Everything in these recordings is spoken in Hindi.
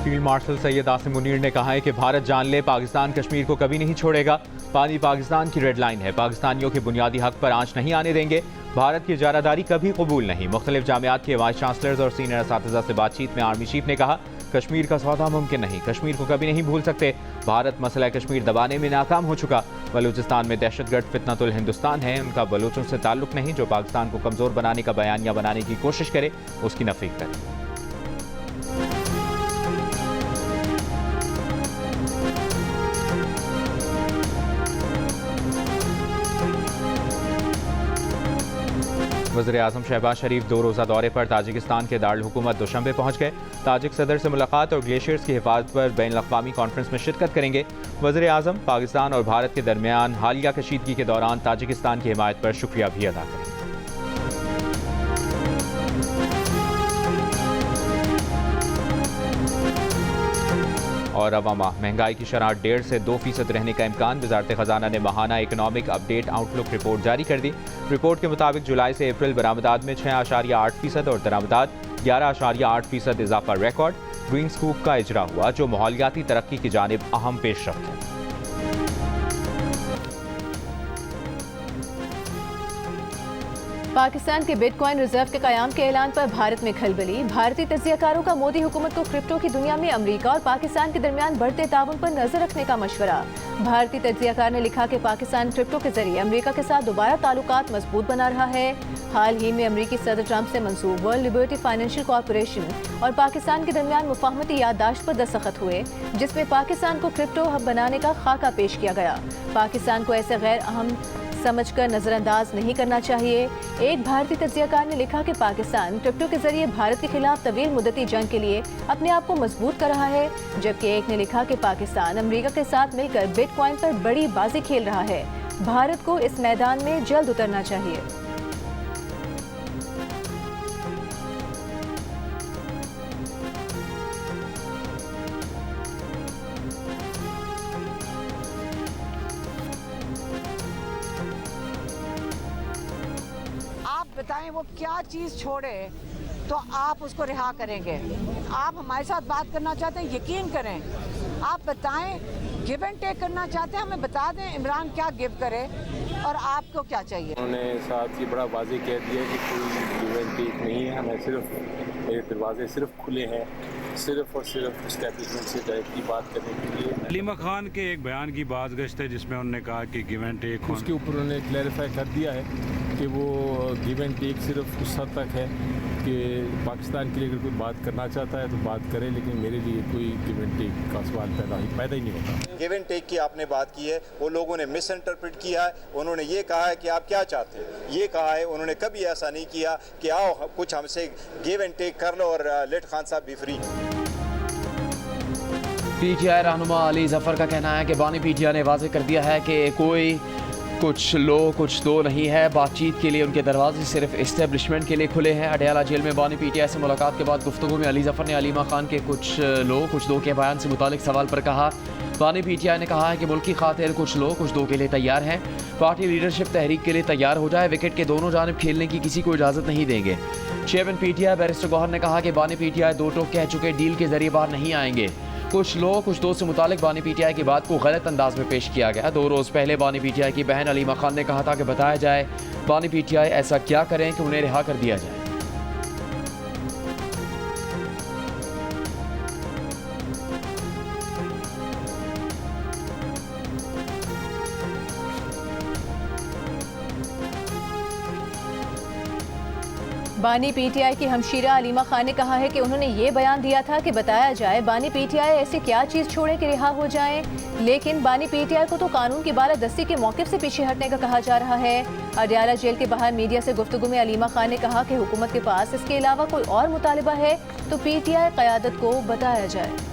फील्ड मार्शल सैयद आसिम मुनीर ने कहा है कि भारत जान ले पाकिस्तान कश्मीर को कभी नहीं छोड़ेगा। पानी पाकिस्तान की रेड लाइन है, पाकिस्तानियों के बुनियादी हक पर आंच नहीं आने देंगे। भारत की इजारादारी कभी कबूल नहीं। मुख्तलिफ जामियात के वाइस चांसलर्स और सीनियर असातिज़ा से बातचीत में आर्मी चीफ ने कहा, कश्मीर का सौदा मुमकिन नहीं, कश्मीर को कभी नहीं भूल सकते। भारत मसला कश्मीर दबाने में नाकाम हो चुका। बलूचिस्तान में दहशतगर्द फितनतुल हिंदुस्तान है, उनका बलूचों से ताल्लुक नहीं। जो पाकिस्तान को कमज़ोर बनाने का बयानिया बनाने की कोशिश करे उसकी नफी करे। वज़ीर-ए-आज़म शहबाज शरीफ 2 रोज़ा दौरे पर ताजिकिस्तान के दारुल हुकूमत दुशंबे पहुँच गए। ताजिक सदर से मुलाकात और ग्लेशियर्स की हिफाजत पर बैनुल-अक़वामी कॉन्फ्रेंस में शिरकत करेंगे। वज़ीर-ए-आज़म पाकिस्तान और भारत के दरमियान हालिया कशीदगी के दौरान ताजिकिस्तान की हिमायत पर शुक्रिया भी अदा करेंगे। और रवामा महंगाई की शरह 1.5 से 2% रहने का इम्कान। वज़ारत ख़जाना ने माहाना इकनॉमिक अपडेट आउटलुक रिपोर्ट जारी कर दी। रिपोर्ट के मुताबिक जुलाई से अप्रैल बरामदात में 6.8% और दरामदात 11.8% इजाफा रिकॉर्ड। ग्रीन स्कूप का इजरा हुआ जो माहौलियाती तरक्की की जानिब अहम पेशरफ्त है। पाकिस्तान के बिटकॉइन रिजर्व के कयाम के ऐलान पर भारत में खलबली। भारतीय तज्जियाकारों का मोदी हुकूमत को क्रिप्टो की दुनिया में अमेरिका और पाकिस्तान के दरमियान बढ़ते ताउन पर नजर रखने का मशवरा। भारतीय तज्जियाकार ने लिखा कि पाकिस्तान क्रिप्टो के जरिए अमेरिका के साथ दोबारा ताल्लुकात मजबूत बना रहा है। हाल ही में अमेरिकी सदर ट्रंप से मंसूब वर्ल्ड लिबर्टी फाइनेंशियल कॉरपोरेशन और पाकिस्तान के दरमियान मुफाहमती याददाश्त पर दस्तखत हुए, जिसमें पाकिस्तान को क्रिप्टो हब बनाने का खाका पेश किया गया। पाकिस्तान को ऐसे गैर अहम समझकर नजरअंदाज नहीं करना चाहिए। एक भारतीय तज्जियाकार ने लिखा कि पाकिस्तान क्रिप्टो के जरिए भारत के खिलाफ तवील मुद्दती जंग के लिए अपने आप को मजबूत कर रहा है, जबकि एक ने लिखा कि पाकिस्तान अमेरिका के साथ मिलकर बिटकॉइन पर बड़ी बाजी खेल रहा है। भारत को इस मैदान में जल्द उतरना चाहिए। बताएं वो क्या चीज़ छोड़े तो आप उसको रिहा करेंगे। आप हमारे साथ बात करना चाहते हैं, यकीन करें। आप बताएं, गिव एंड टेक करना चाहते हैं, हमें बता दें इमरान क्या गिव करे और आपको क्या चाहिए। उन्होंने साथ ही बड़ा वाज़ेह कह दिया कि कोई गिव एंड टेक नहीं है, हमें सिर्फ मेरे दरवाजे सिर्फ खुले हैं, सिर्फ और सिर्फ एस्टैब्लिशमेंट से डायरेक्टली बात करने के लिए। अलीमा खान के एक बयान की बात गश्त है जिसमें उन्होंने कहा कि गिव एंड टेक, उसके ऊपर उन्होंने क्लैरिफाई कर दिया है कि वो गिव एंड टेक सिर्फ उस हद तक है कि पाकिस्तान के लिए अगर कोई बात करना चाहता है तो बात करे, लेकिन मेरे लिए कोई गिव एंड टेक का सवाल पैदा ही नहीं होता। गिव एंड टेक की आपने बात की है, वो लोगों ने मिस इंटरप्रेट किया है। उन्होंने ये कहा है कि आप क्या चाहते हैं, ये कहा है। उन्होंने कभी ऐसा नहीं किया कि आओ कुछ हमसे गिव एंड टेक कर लो और लेट खान साहब भी फ्री। पीटीआई रहनुमा अली जफर का कहना है कि बानी पीटीआई ने वाज़ेह कर दिया है कि कोई कुछ लो कुछ दो नहीं है। बातचीत के लिए उनके दरवाजे सिर्फ इस्टेब्लिशमेंट के लिए खुले हैं। अडयाला जेल में बानी पीटीआई से मुलाकात के बाद गुफ्तगू में अली जफर ने अलीमा खान के कुछ लो कुछ दो के बयान से मुतालिक सवाल पर कहा, बानी पीटीआई ने कहा है कि मुल्क की खातिर कुछ लो कुछ दो के लिए तैयार हैं। पार्टी लीडरशिप तहरीक के लिए तैयार हो जाए, विकेट के दोनों जानिब खेलने की किसी को इजाज़त नहीं देंगे। चेयरमैन पीटीआई बैरिस्टर गौहर ने कहा कि बानी पीटीआई दो टोक कह चुके डील के जरिए बाहर नहीं आएंगे। कुछ लो कुछ दो से मुतालिक बानी पीटीआई की बात को गलत अंदाज में पेश किया गया। 2 रोज़ पहले बानी पीटीआई की बहन अलीमा खान ने कहा था कि बताया जाए बानी पीटीआई ऐसा क्या करें कि उन्हें रिहा कर दिया जाए। बानी पीटीआई की हमशीरा अलीमा खान ने कहा है कि उन्होंने ये बयान दिया था कि बताया जाए बानी पीटीआई ऐसी क्या चीज़ छोड़े कि रिहा हो जाएं, लेकिन बानी पीटीआई को तो कानून की बालादस्ती के मौक़िफ़ से पीछे हटने का कहा जा रहा है। अडयाला जेल के बाहर मीडिया से गुफ्तगू में अलीमा खान ने कहा कि हुकूमत के पास इसके अलावा कोई और मुतालिबा है तो पीटीआई क़यादत को बताया जाए।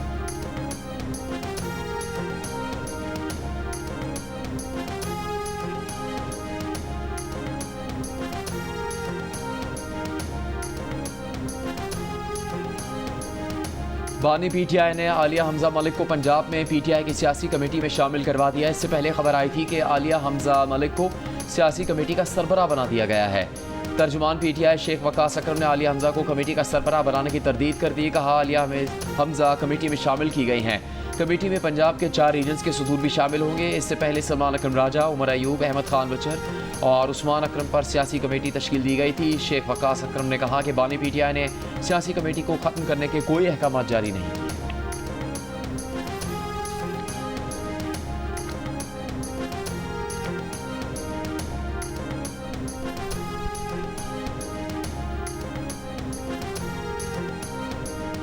बानी पीटीआई ने आलिया हमजा मलिक को पंजाब में पीटीआई की सियासी कमेटी में शामिल करवा दिया। इससे पहले खबर आई थी कि आलिया हमजा मलिक को सियासी कमेटी का सरबराह बना दिया गया है। तर्जुमान PTI शेख वकास अकरम ने आलिया हमजा को कमेटी का सरबराह बनाने की तरदीद कर दी। कहा आलिया हमजा कमेटी में शामिल की गई हैं। कमेटी में पंजाब के 4 रीजन्स के सदूर भी शामिल होंगे। इससे पहले सलमान अकरम राजा, उमर अयूब, अहमद खान बचर और उस्मान अकरम पर सियासी कमेटी तश्कील दी गई थी। शेख वकास अकरम ने कहा कि बानी PTI ने सियासी कमेटी को ख़त्म करने के कोई अहकाम जारी नहीं किए।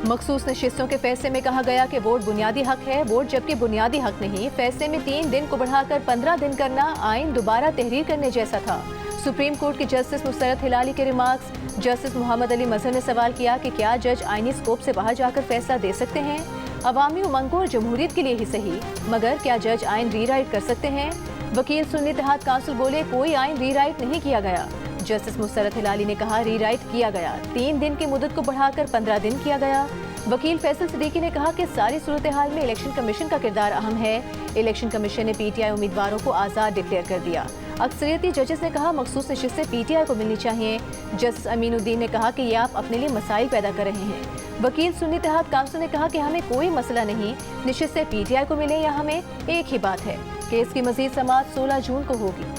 मखसूस नशिस्तों के फैसले में कहा गया कि वोट बुनियादी हक है। वोट जबकि बुनियादी हक नहीं, फैसले में 3 दिन को बढ़ाकर 15 दिन करना आइन दोबारा तहरीर करने जैसा था। सुप्रीम कोर्ट के जस्टिस मुस्तरद हिलाली के रिमार्क्स। जस्टिस मोहम्मद अली मजहर ने सवाल किया कि क्या जज आइनी स्कोप से बाहर जाकर फैसला दे सकते हैं? अवामी उमंगों और जमहूरियत के लिए ही सही, मगर क्या जज आइन रीराइट कर सकते हैं? वकील सुन्नी इत्तेहाद काउंसिल बोले कोई आइन रीराइट नहीं किया गया। जस्टिस मुस्तरद हिलाली ने कहा रीराइट किया गया, 3 दिन की मुद्दत को बढ़ाकर 15 दिन किया गया। वकील फैसल सिद्दीकी ने कहा कि सारी सूरत हाल में इलेक्शन कमीशन का किरदार अहम है। इलेक्शन कमीशन ने PTI उम्मीदवारों को आज़ाद डिक्लेयर कर दिया। अक्सरियती जजेस ने कहा मखसूस नशिस्तें PTI को मिलनी चाहिए। जस्टिस अमीनुद्दीन ने कहा कि ये आप अपने लिए मसाइल पैदा कर रहे हैं। वकील सुन्नी इत्तेहाद काउंसिल ने कहा कि हमें कोई मसला नहीं, नशिस्तें PTI को मिले या हमें, एक ही बात है। केस की मजीद समाअत 16 जून को होगी।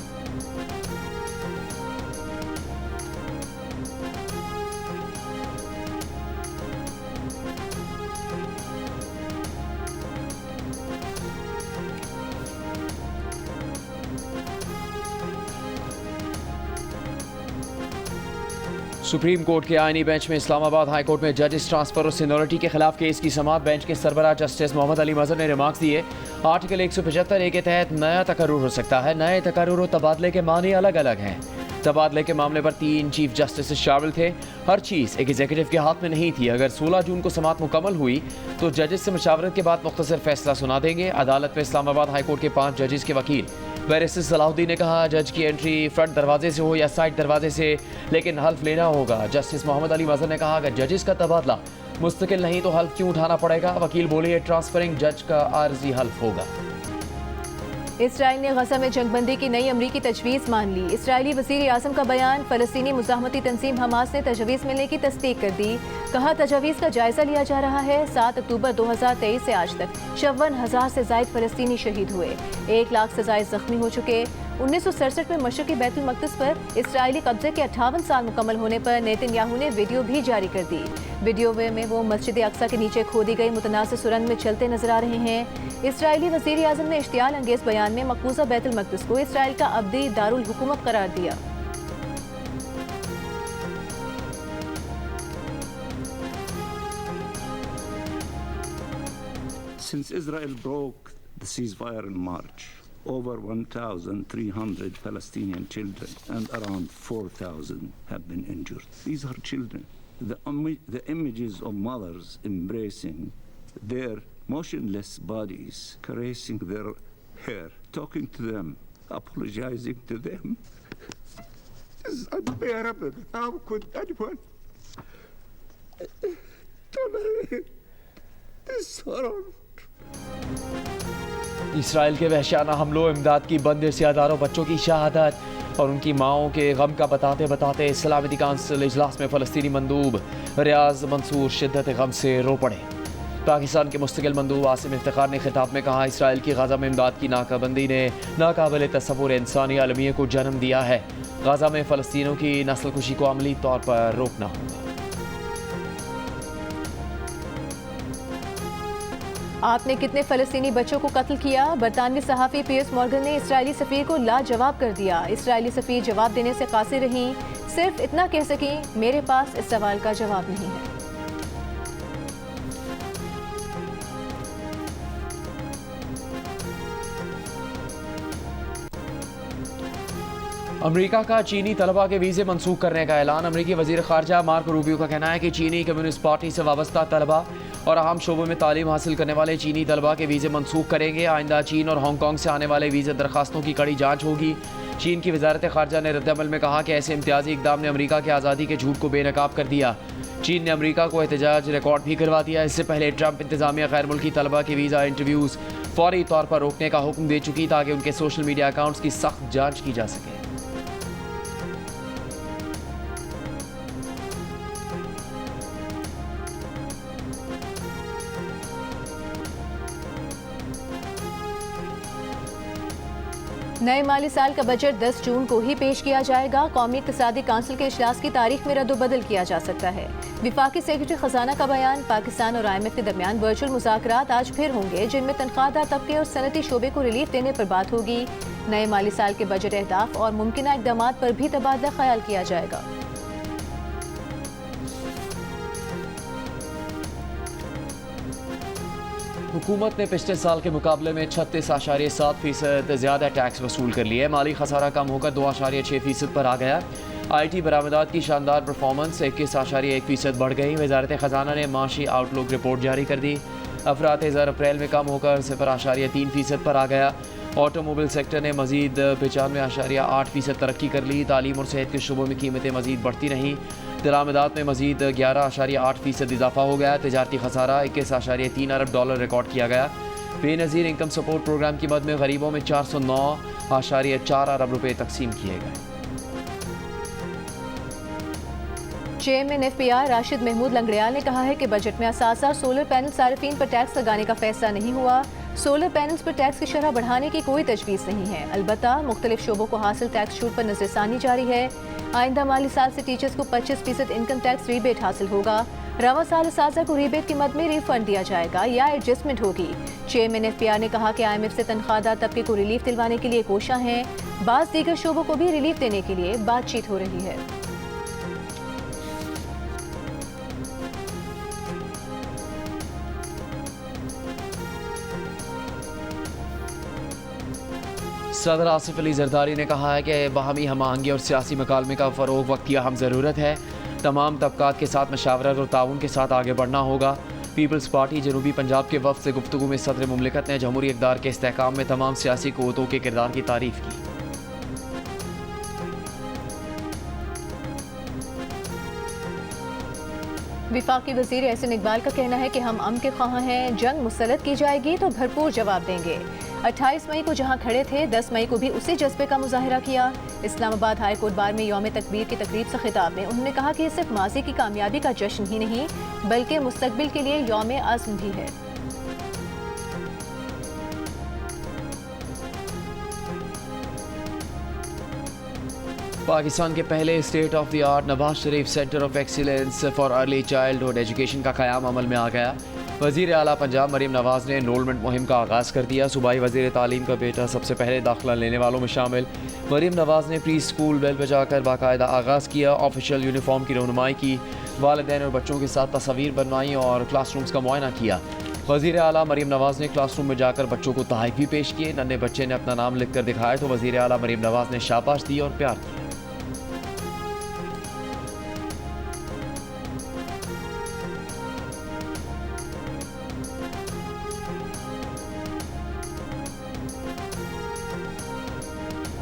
सुप्रीम कोर्ट के आईनी बेंच में इस्लामाबाद हाई कोर्ट में जजेस ट्रांसफर और सीनियरिटी के खिलाफ केस की समाअत। बेंच के सरबराह जस्टिस मोहम्मद अली मजहर ने रिमार्क्स दिए। आर्टिकल 175A के तहत नया तकर्रुर हो सकता है। नए तकर्रुर और तबादले के मानी अलग अलग हैं। तबादले के मामले पर 3 चीफ जस्टिस शामिल थे। हर चीज़ एग्जीक्यूटिव के हाथ में नहीं थी। अगर 16 जून को समाअत मुकम्मल हुई तो जजेस से मशावरत के बाद मुख्तसर फैसला सुना देंगे। अदालत में इस्लामाबाद हाई कोर्ट के 5 जजेस के वकील बैरिस्टर सलाहुद्दीन ने कहा जज की एंट्री फ्रंट दरवाजे से हो या साइड दरवाजे से, लेकिन हल्फ लेना होगा। जस्टिस मोहम्मद अली मजहर ने कहा अगर जजेस का तबादला मुस्तकिल नहीं तो हल्फ क्यों उठाना पड़ेगा? वकील बोले ट्रांसफरिंग जज का आर्जी हल्फ होगा। इसराइल ने गजा में जंगबंदी की नई अमरीकी तजवीज़ मान ली। इसराइली वज़ीर आज़म का बयान। फ़लस्तीनी मुज़ाहमती तंजीम हमास ने तजवीज़ मिलने की तस्दीक कर दी। कहा तजवीज़ का जायज़ा लिया जा रहा है। 7 अक्टूबर 2023 से आज तक 54,000 से ज़ायद फ़लस्तीनी शहीद हुए, 1 लाख से ज़ायद ज़ख्मी हो चुके। 1967 में मशरक़ी बैतुल मक़दिस पर इसराइली कब्ज़े के 58 साल मुकम्मल होने पर नेतन्याहू ने वीडियो भी जारी कर दी। वीडियो में वो मस्जिद अक्सा के नीचे खोदी गई मुतनाज़िर सुरंग में चलते नजर आ रहे हैं। इसराइली वज़ीर आज़म ने इश्तियाल अंगेज़ बयान में मक़बूज़ा बैतुल मक़दिस को इसराइल का अब्दी दारुल हुकूमत करार दिया। Since Israel broke the ceasefire in March, over 1,300 Palestinian children and around 4,000 have been injured. These are children. The images of mothers embracing their motionless bodies, caressing their hair, talking to them, apologizing to them, is unbearable. How could anyone tolerate this horror? Israel के वहशाना हमलों, इमदाद की बंदिश से हज़ारों बच्चों की शहादत और उनकी माओं के गम का बताते बताते सलामती काउंसिल इजलास में फ़लस्तीनी मंदूब रियाज मंसूर शिद्दत गम से रो पड़े। पाकिस्तान के मुस्तकिल मंदूब आसिम इफ्तिखार ने खिताब में कहा इसराइल की गाज़ा में इमदाद की नाकाबंदी ने नाकाबिल तसव्वुर इंसानी आलमिया को जन्म दिया है। गाज़ा में फ़लस्तीनियों की नस्ल कुशी को अमली तौर पर रोकना होगा। आपने कितने फ़लस्तीनी बच्चों को कत्ल किया? बरतानवी सहाफ़ी पियर्स मॉर्गन ने इसराइली सफ़ीर को लाजवाब कर दिया। इसराइली सफ़ीर जवाब देने से कासिर रहीं, सिर्फ इतना कह सकी मेरे पास इस सवाल का जवाब नहीं है। अमेरिका का चीनी तलबा के वीज़े मनसूख करने का ऐलान। अमेरिकी वज़ीर ख़ारजा मार्को रूबियो का कहना है कि चीनी कम्युनिस्ट पार्टी से वाबस्ता तलबा और अहम शोबों में तालीम हासिल करने वाले चीनी तलबा के वीज़े मनसूख करेंगे। आइंदा चीन और हांगकॉन्ग से आने वाले वीज़ा दरखास्तों की कड़ी जाँच होगी। चीन की वजारत ख़ारजा ने रद्दअमल में कहा कि ऐसे इम्तियाजी इक़दाम ने अमेरिका के आज़ादी के झूठ को बेनकाब कर दिया। चीन ने अमेरिका को एहतजाज रिकॉर्ड भी करवा दिया। इससे पहले ट्रंप इंतज़ामिया गैर मुल्की तलबा के वीज़ा इंटरव्यूज़ फौरी तौर पर रोकने का हुक्म दे चुकी ताकि उनके सोशल मीडिया अकाउंट्स की सख्त जाँच की जा सके। नए माली साल का बजट 10 जून को ही पेश किया जाएगा। कौमी इक़्तिसादी काउंसिल के इजलास की तारीख में रद्द-बदल किया जा सकता है। विफाकी सेक्रेटरी खजाना का बयान। पाकिस्तान और IMF के दरमियान वर्चुअल मुज़ाकरात आज फिर होंगे, जिनमें तनख्वाहदार तबके और सनती शोबे को रिलीफ देने पर बात होगी। नए माली साल के बजट अहदाफ और मुमकिना इक़दामात पर भी तबादला ख्याल किया जाएगा। हुकूमत ने पिछले साल के मुकाबले में 36.7% ज़्यादा टैक्स वसूल कर लिया है। माली खसारा कम होकर 2.6% पर आ गया। IT बरामदात की शानदार परफॉर्मेंस 21.1% बढ़ गई। वजारत खजाना ने माशी आउटलुक रिपोर्ट जारी कर दी। अफरात ज़र अप्रैल में कम होकर 0.3% पर आ गया। ऑटोमोबाइल सेक्टर ने मजीद 95.8% तरक्की कर ली। तालीम और सेहत के शुबों में कीमतें मजीद बढ़ती रहीं। दरामदात में मजीद 11.8% इजाफा हो गया। तजारती खसारा 21.3 अरब डॉलर रिकॉर्ड किया गया। बेनज़ीर इनकम सपोर्ट प्रोग्राम की मद में गरीबों में 409.4 अरब रुपये तकसीम किए गए। चेयरमैन FPR राशिद महमूद लंगड़ियाल ने कहा है कि बजट में असासा सोलर पैनल सारिफीन पर टैक्स लगाने का फैसला नहीं हुआ। सोलर पैनल्स पर टैक्स की शरह बढ़ाने की कोई तजवीज़ नहीं है। अलबत्ता मुख्तलिफ शोबों को हासिल टैक्स छूट पर नजरसानी जारी है। आइंदा माली साल से टीचर्स को 25% इनकम टैक्स रीबेट हासिल होगा। रवा साल साजा को रीबेट की मद में रिफंड दिया जाएगा या एडजस्टमेंट होगी। चेयरमैन FPR ने कहा कि IMF से तनख्वाहदार तबके को रिलीफ दिलवाने के लिए कोशिश हैं। बाज़ दीगर शोबों को भी रिलीफ देने के लिए बातचीत हो रही है। सदर आसिफ अली जरदारी ने कहा है कि बाहमी हम आहंगी और सियासी मकालमे का फ़रोग़ वक्त की अहम ज़रूरत है। तमाम तबकात के साथ मशावरत और ताउन के साथ आगे बढ़ना होगा। पीपल्स पार्टी जनूबी पंजाब के वफ़द से गुफ्तगू में सदर मुमलिकत ने जमहूरी इक़्तिदार के इस्तेहकाम में तमाम सियासी क़ुव्वतों के किरदार की तारीफ़ की। विफाकी वज़ीर एहसन इकबाल का कहना है कि हम अमन के ख्वाह हैं। जंग मुसल्लत की जाएगी तो भरपूर जवाब देंगे। 28 मई को जहां खड़े थे 10 मई को भी उसी जज्बे का मुजाहिरा किया। इस्लामाबाद हाई कोर्ट बार में यौम तकबीर की तकरीब से खिताब में उन्होंने कहा कि ये सिर्फ माजी की कामयाबी का जश्न ही नहीं बल्कि मुस्तकबिल के लिए यौम आज़म भी है। पाकिस्तान के पहले state of the art Nawaz Sharif centre of excellence for early childhood education का क़याम अमल में आ गया। वज़ीर आला पंजाब मरीम नवाज़ ने एनरोलमेंट मुहिम का आगाज़ कर दिया। सूबाई वज़ीर तालीम का बेटा सबसे पहले दाखिला लेने वालों में शामिल। मरीम नवाज़ ने प्री स्कूल बेल बजाकर बाकायदा आगाज़ किया। ऑफिशियल यूनिफॉर्म की रहनुमाई की, वालिदैन और बच्चों के साथ तस्वीर बनवाई और क्लासरूम्स का मुआयना किया। वज़ीर आला मरीम नवाज़ ने क्लासरूम में जाकर बच्चों को तोहफ़े भी पेश किए। नन्हे बच्चे ने अपना नाम लिख कर दिखाया तो वज़ीर आला मरीम नवाज़ ने शाबाश दी और प्यार किया।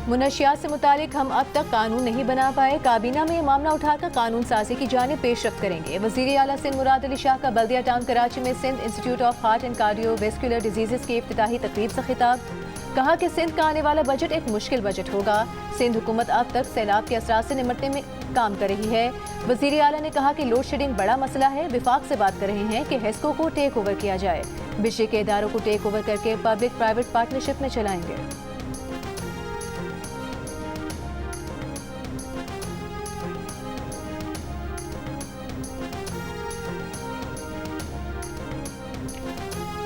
मुनशियात से मुतालिक हम अब तक कानून नहीं बना पाए। काबीना में ये मामला उठाकर कानून साजी की जानिब पेशरफ्त करेंगे। वज़ीर आला सिंध मुराद अली शाह का बल्दिया टाउन कराची में Sindh Institute of Heart and Cardiovascular Disease की इफ्तिताही तकरीब से खिताब। कहा कि सिंध का आने वाला बजट एक मुश्किल बजट होगा। सिंध हुकूमत अब तक सैलाब के असरात से निपटने में काम कर रही है। वज़ीर आला ने कहा कि लोड शेडिंग बड़ा मसला है। विफाक से बात कर रहे हैं कि हेस्को को टेक ओवर किया जाए। बिजली के इदारों को टेक ओवर करके पब्लिक प्राइवेट पार्टनरशिप में चलाएंगे।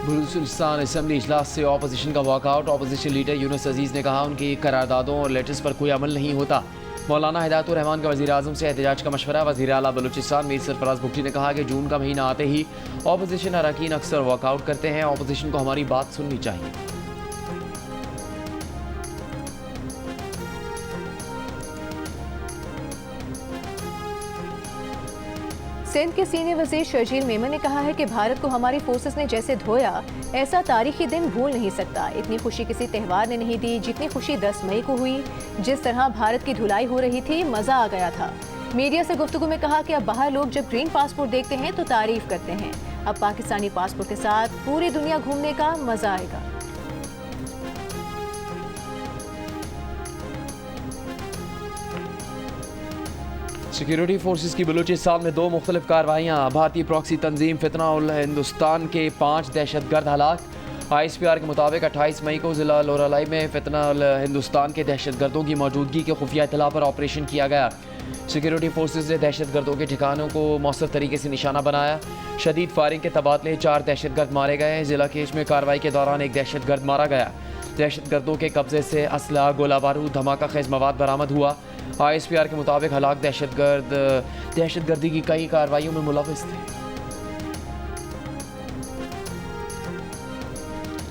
बलूचिस्तान असेंबली इजलास से ऑपोजिशन का वॉकआउट। ऑपोजिशन लीडर यूनुस अजीज़ ने कहा उनकी करारदादों और लेटर्स पर कोई अमल नहीं होता। मौलाना हिदायतुर रहमान का वज़ीर आज़म से एहतजाज का मशवरा। वज़ीर आला बलूचिस्तान मीर सरफराज भुट्टी ने कहा कि जून का महीना आते ही ऑपोजिशन अरकान अक्सर वॉकआउट करते हैं। ऑपोजिशन को हमारी बात सुननी चाहिए। सिंध के सीनियर वज़ीर शर्जील मेमन ने कहा है कि भारत को हमारी फोर्सेस ने जैसे धोया ऐसा तारीखी दिन भूल नहीं सकता। इतनी खुशी किसी त्यौहार ने नहीं दी जितनी खुशी 10 मई को हुई। जिस तरह भारत की धुलाई हो रही थी मज़ा आ गया था। मीडिया से गुफ्तगू में कहा कि अब बाहर लोग जब ग्रीन पासपोर्ट देखते हैं तो तारीफ करते हैं। अब पाकिस्तानी पासपोर्ट के साथ पूरी दुनिया घूमने का मज़ा आएगा। सिक्योरिटी फोर्सेस की बलूचिस्तान में 2 मुख्तलिफ कार्रवाइयाँ। भारतीय प्रॉक्सी तंजीम फितना उल हिंदुस्तान के 5 दहशतगर्द हलाक। ISPR के मुताबिक 28 मई को ज़िला लोरालाई में फितना हिंदुस्तान के दहशतगर्दों की मौजूदगी के खुफिया इत्तला पर ऑपरेशन किया गया। सिक्योरिटी फोर्सेज ने दहशतगर्दों के ठिकानों को मौसर तरीके से निशाना बनाया। शदीद फायरिंग के तबादले 4 दहशतगर्द मारे गए। ज़िला केश में कार्रवाई के दौरान एक दहशतगर्द मारा गया। दहशतगर्दों के कब्जे से असला, गोला बारूद, धमाका खेज मवाद बरामद हुआ। ISPR के मुताबिक हलाक दहशतगर्द दहशतगर्दी की कई कार्रवाइयों में मुलव्विस थे।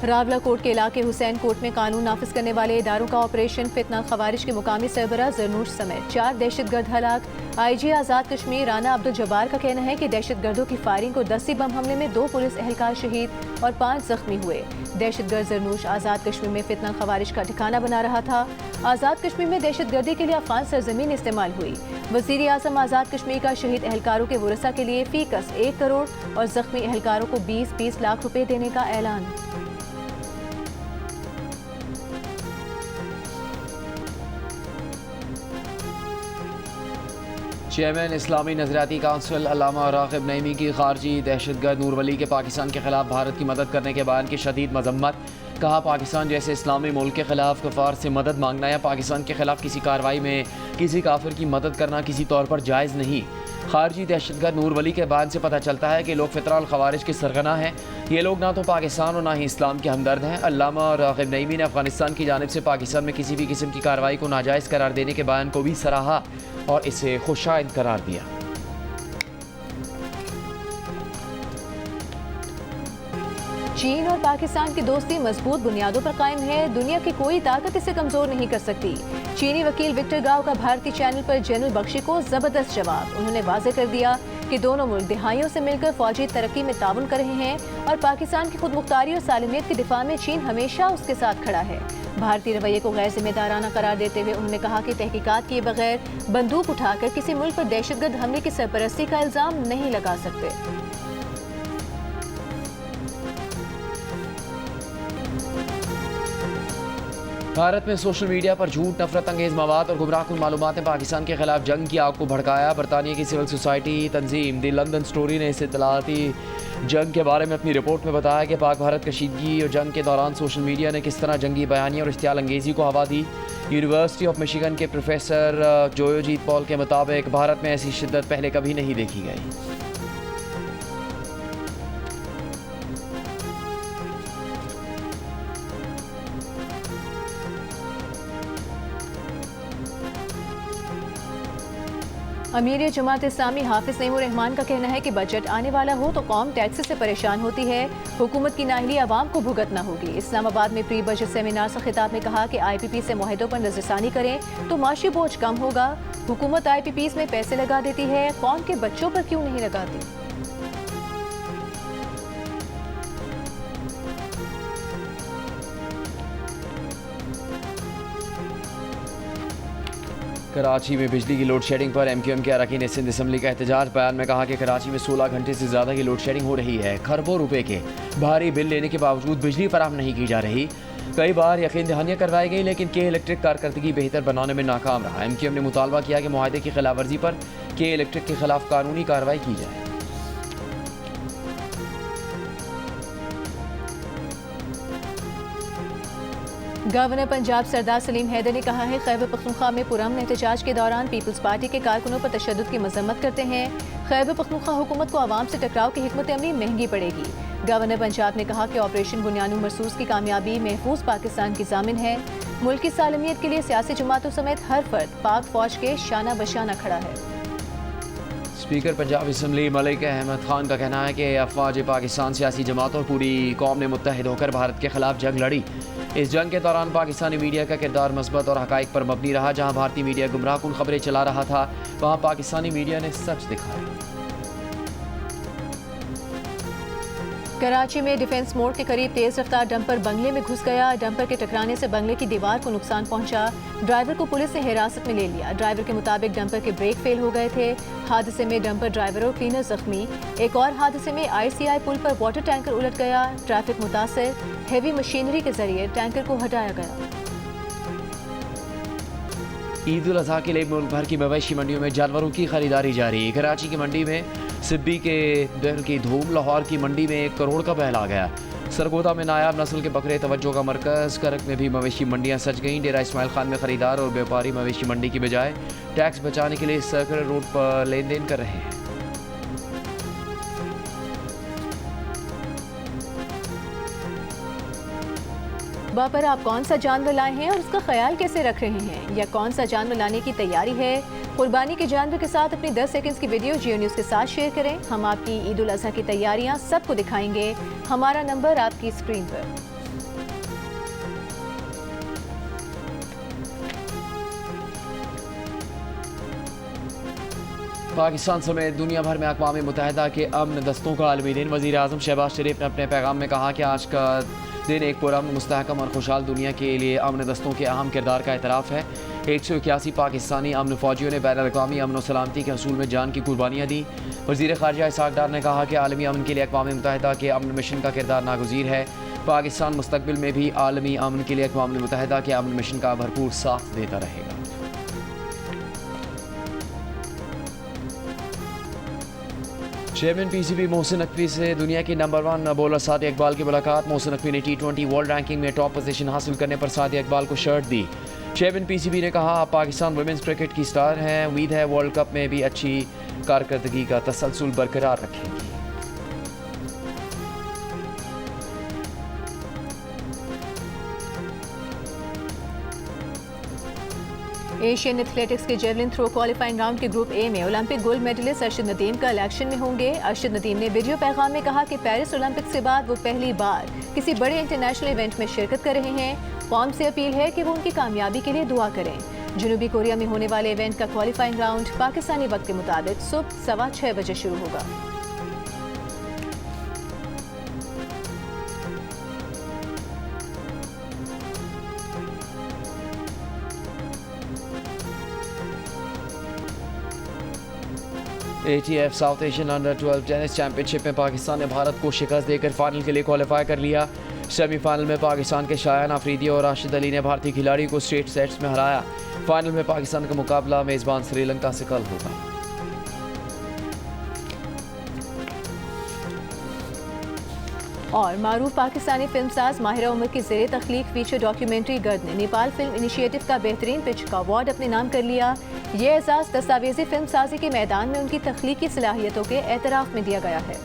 रावलाकोट के इलाके हुसैन कोट में कानून नाफिज करने वाले इदारों का ऑपरेशन फितना खवारिश के मुकामी सरबराह जरनूश समेत 4 दहशतगर्द हलाक। IG आज़ाद कश्मीर राना अब्दुल जब्बार का कहना है कि दहशतगर्दों की फायरिंग को 10 बम हमले में 2 पुलिस एहलकार शहीद और 5 जख्मी हुए। दहशतगर्द जरनूश आज़ाद कश्मीर में फितना खवारिश का ठिकाना बना रहा था। आज़ाद कश्मीर में दहशतगर्दी के लिए अफगान सरजमीन इस्तेमाल हुई। वज़ीर आज़म आज़ाद कश्मीर का शहीद एहलकारों के वरसा के लिए फीकस 1 करोड़ और जख्मी एहलकारों को 20-20 लाख रुपए देने का ऐलान। चेयरमैन इस्लामी नजरियाती काउंसिल अल्लामा राग़िब नईमी की खारजी दहशतगर्द नूर वली के पाकिस्तान के खिलाफ भारत की मदद करने के बयान की शदीद मजम्मत। कहा, पाकिस्तान जैसे इस्लामी मुल्क के खिलाफ कफ़ार से मदद मांगना या पाकिस्तान के खिलाफ किसी कार्रवाई में किसी काफिर की मदद करना किसी तौर पर जायज़ नहीं। खारजी दहशतगर्द नूर वली के बयान से पता चलता है कि लोग फितरा और खवारिज के सरगना हैं। ये लोग ना तो पाकिस्तान और ना ही इस्लाम के हमदर्द हैं। अल्लामा राग़िब नईमी ने अफगानिस्तान की जानिब से पाकिस्तान में किसी भी किस्म की कार्रवाई को नाजायज़ करार देने के बयान को भी सराहा और इसे खुशाइंद करार दिया। चीन और पाकिस्तान की दोस्ती मजबूत बुनियादों पर कायम है। दुनिया की कोई ताकत इसे कमजोर नहीं कर सकती। चीनी वकील विक्टर गाव का भारतीय चैनल पर जनरल बख्शी को जबरदस्त जवाब। उन्होंने वाज़ेह कर दिया कि दोनों मुल्क दिहाइयों से मिलकर फौजी तरक्की में ताउन कर रहे हैं और पाकिस्तान की खुदमुख्तारी और सालमियत के दिफा में चीन हमेशा उसके साथ खड़ा है। भारतीय रवैये को गैर जिम्मेदाराना करार देते हुए उन्होंने कहा कि तहकीकात किए बगैर बंदूक उठाकर किसी मुल्क पर दहशतगर्द हमले की सरपरस्ती का इल्जाम नहीं लगा सकते। भारत में सोशल मीडिया पर झूठ, नफरत अंगेज मवाद और गुमराहकुन मालूमात ने पाकिस्तान के खिलाफ जंग की आग को भड़काया। बरतानिया की सिविल सोसाइटी तंजीम दी लंदन स्टोरी ने इस इत्तलाती जंग के बारे में अपनी रिपोर्ट में बताया कि पाक भारत कशीदगी और जंग के दौरान सोशल मीडिया ने किस तरह जंगी बयानिया और इश्तियाल अंगेजी को हवा दी। यूनिवर्सिटी ऑफ मिशिगन के प्रोफेसर जोयोजीत पॉल के मुताबिक भारत में ऐसी शिद्दत पहले कभी नहीं देखी गई। अमीर जमात इस्लामी हाफिज नईमुर रहमान का कहना है कि बजट आने वाला हो तो कौम टैक्स से परेशान होती है। हुकूमत की नाअहली आवाम को भुगतना होगी। इस्लामाबाद में प्री बजट सेमिनार से खिताब में कहा कि IPP से मुआहदों पर नजरसानी करें तो माशी बोझ कम होगा। हुकूमत IPPs में पैसे लगा देती है, कौम के बच्चों पर क्यों नहीं लगाती। कराची में बिजली की लोड शेडिंग पर MQM के अरकान सिंध असम्बली का एहतजाज। बयान में कहा कि कराची में 16 घंटे से ज़्यादा की लोड शेडिंग हो रही है। खरबों रुपए के भारी बिल लेने के बावजूद बिजली फराहम नहीं की जा रही। कई बार यकीन दहानियाँ करवाई गई लेकिन के इलेक्ट्रिक कारकर्दगी बेहतर बनाने में नाकाम रहा। MQM ने मुतालबा किया कि मुआहदे की खिलाफ वर्जी पर के इलेक्ट्रिक के खिलाफ कानूनी कार्रवाई की जाए। गवर्नर पंजाब सरदार सलीम हैदर ने कहा है खैबर पख्तूनख्वा में पुरअमन एहतजाज के दौरान पीपल्स पार्टी के कारकुनों पर तशद्दुद की मजम्मत करते हैं। खैबर पख्तूनख्वा हुकूमत को आवाम से टकराव की हिकमत अमली महंगी पड़ेगी। गवर्नर पंजाब ने कहा कि ऑपरेशन बुनियानु मरसूस की कामयाबी महफूज पाकिस्तान की जामिन है। मुल्क की सालमियत के लिए सियासी जमातों समेत हर फर्द पाक फौज के शाना बशाना खड़ा है। स्पीकर पंजाब असम्बली मलिक अहमद खान का कहना है कि अफवाज पाकिस्तान सियासी जमातों और पूरी कौम ने मुत्तहिद होकर भारत के खिलाफ जंग लड़ी। इस जंग के दौरान पाकिस्तानी मीडिया का किरदार मस्बत और हकाइक पर मबनी रहा। जहां भारतीय मीडिया गुमराहकुन खबरें चला रहा था वहां पाकिस्तानी मीडिया ने सच दिखाया। कराची में डिफेंस मोड़ के करीब तेज रफ्तार डंपर बंगले में घुस गया। डंपर के टकराने से बंगले की दीवार को नुकसान पहुंचा। ड्राइवर को पुलिस ने हिरासत में ले लिया। ड्राइवर के मुताबिक डंपर के ब्रेक फेल हो गए थे। हादसे में डंपर ड्राइवर और क्लीनर जख्मी। एक और हादसे में ICI पुल पर वाटर टैंकर उलट गया। ट्रैफिक मुतासर, हेवी मशीनरी के जरिए टैंकर को हटाया गया। ईद उल अजहा के लिए मुल्क भर की मवेशी मंडियों में जानवरों की खरीदारी जारी। कराची की मंडी में सिब्बी के दर की धूम, लाहौर की मंडी में 1 करोड़ का बैल आ गया। सरगोदा में नायाब नस्ल के बकरे तवज्जो का मरकज़। करक में भी मवेशी मंडियाँ सज गईं। डेरा इस्माइल खान में खरीदार और व्यापारी मवेशी मंडी की बजाय टैक्स बचाने के लिए सर्कुलर रूट पर लेन देन कर रहे हैं। बा पर आप कौन सा जानवर लाए हैं और उसका ख्याल कैसे रख रहे हैं, या कौन सा जानवर लाने की तैयारी है? कुर्बानी के जानवर के साथ अपनी 10 सेकंड्स की वीडियो जियो न्यूज़ के साथ शेयर करें। हम आपकी ईद उल अज़हा की तैयारियां सबको दिखाएंगे। हमारा नंबर आपकी स्क्रीन पर। पाकिस्तान समेत दुनिया भर में अक़वाम मुत्तहिदा के अमन दस्तों का आलमी दिन। वज़ीर आज़म शहबाज शरीफ ने अपने पैगाम में कहा कि आज का दिन एक पुरअमन, मुस्तहकम और खुशहाल दुनिया के लिए अमन दस्तों के अहम किरदार का एतराफ़ है। 181 पाकिस्तानी अमन फ़ौजियों ने बैनुल-अक़वामी अमन और सलामती के हसूल में जान की कुर्बानियाँ दी। वज़ीर ख़ारिजा इसहाक़ डार ने कहा कि आलमी अमन के लिए अक़वाम मुत्तहिदा के अमन मिशन का किरदार नागुज़ीर है। पाकिस्तान मुस्तक़बिल में भी आलमी अमन के लिए अक़वाम मुत्तहिदा के अमन मिशन का भरपूर साथ देता रहेगा। चेयरमैन पीसीबी मोहसिन नकवी से दुनिया के नंबर 1 बॉलर सादिया इकबाल की मुलाकात। मोहसिन नकवी ने T20 वर्ल्ड रैंकिंग में टॉप पोजीशन हासिल करने पर सादिया इकबाल को शर्ट दी। चेयरमैन पीसीबी ने कहा, आप पाकिस्तान वुमेन्स क्रिकेट की स्टार हैं, उम्मीद है वर्ल्ड कप में भी अच्छी कारकर्दगी का तसलसल बरकरार रखेंगी। एशियन एथलेटिक्स के जेवलिन थ्रो क्वालिफाइंग राउंड के ग्रुप ए में Olympic gold medalist Arshad Nadeem का इलेक्शन में होंगे। अरशद नदीम ने वीडियो पैगाम में कहा कि पेरिस ओलंपिक्स के बाद वो पहली बार किसी बड़े इंटरनेशनल इवेंट में शिरकत कर रहे हैं। कौम से अपील है कि वो उनकी कामयाबी के लिए दुआ करें। जनूबी कोरिया में होने वाले इवेंट का क्वालिफाइंग राउंड पाकिस्तानी वक्त के मुताबिक सुबह 6:15 बजे शुरू होगा। ATF south Asian under 12 tennis championship में पाकिस्तान ने भारत को शिकस्त देकर फाइनल के लिए क्वालिफाई कर लिया। सेमीफाइनल में पाकिस्तान के शायान आफरीदी और राशिद अली ने भारतीय खिलाड़ी को स्ट्रेट सेट्स में हराया। फाइनल में पाकिस्तान का मुकाबला मेज़बान श्रीलंका से कल होगा। और मारूफ पाकिस्तानी फिल्मसाज माहिरा उमर की ज़ेरे तख्लीक फीचर डॉक्यूमेंट्री गर्द ने नेपाल फिल्म इनिशिएटिव का बेहतरीन पिच का अवार्ड अपने नाम कर लिया। ये एजाज़ दस्तावेजी फिल्म साजी के मैदान में उनकी तख्लीकी सलाहियतों के एतराफ़ में दिया गया है।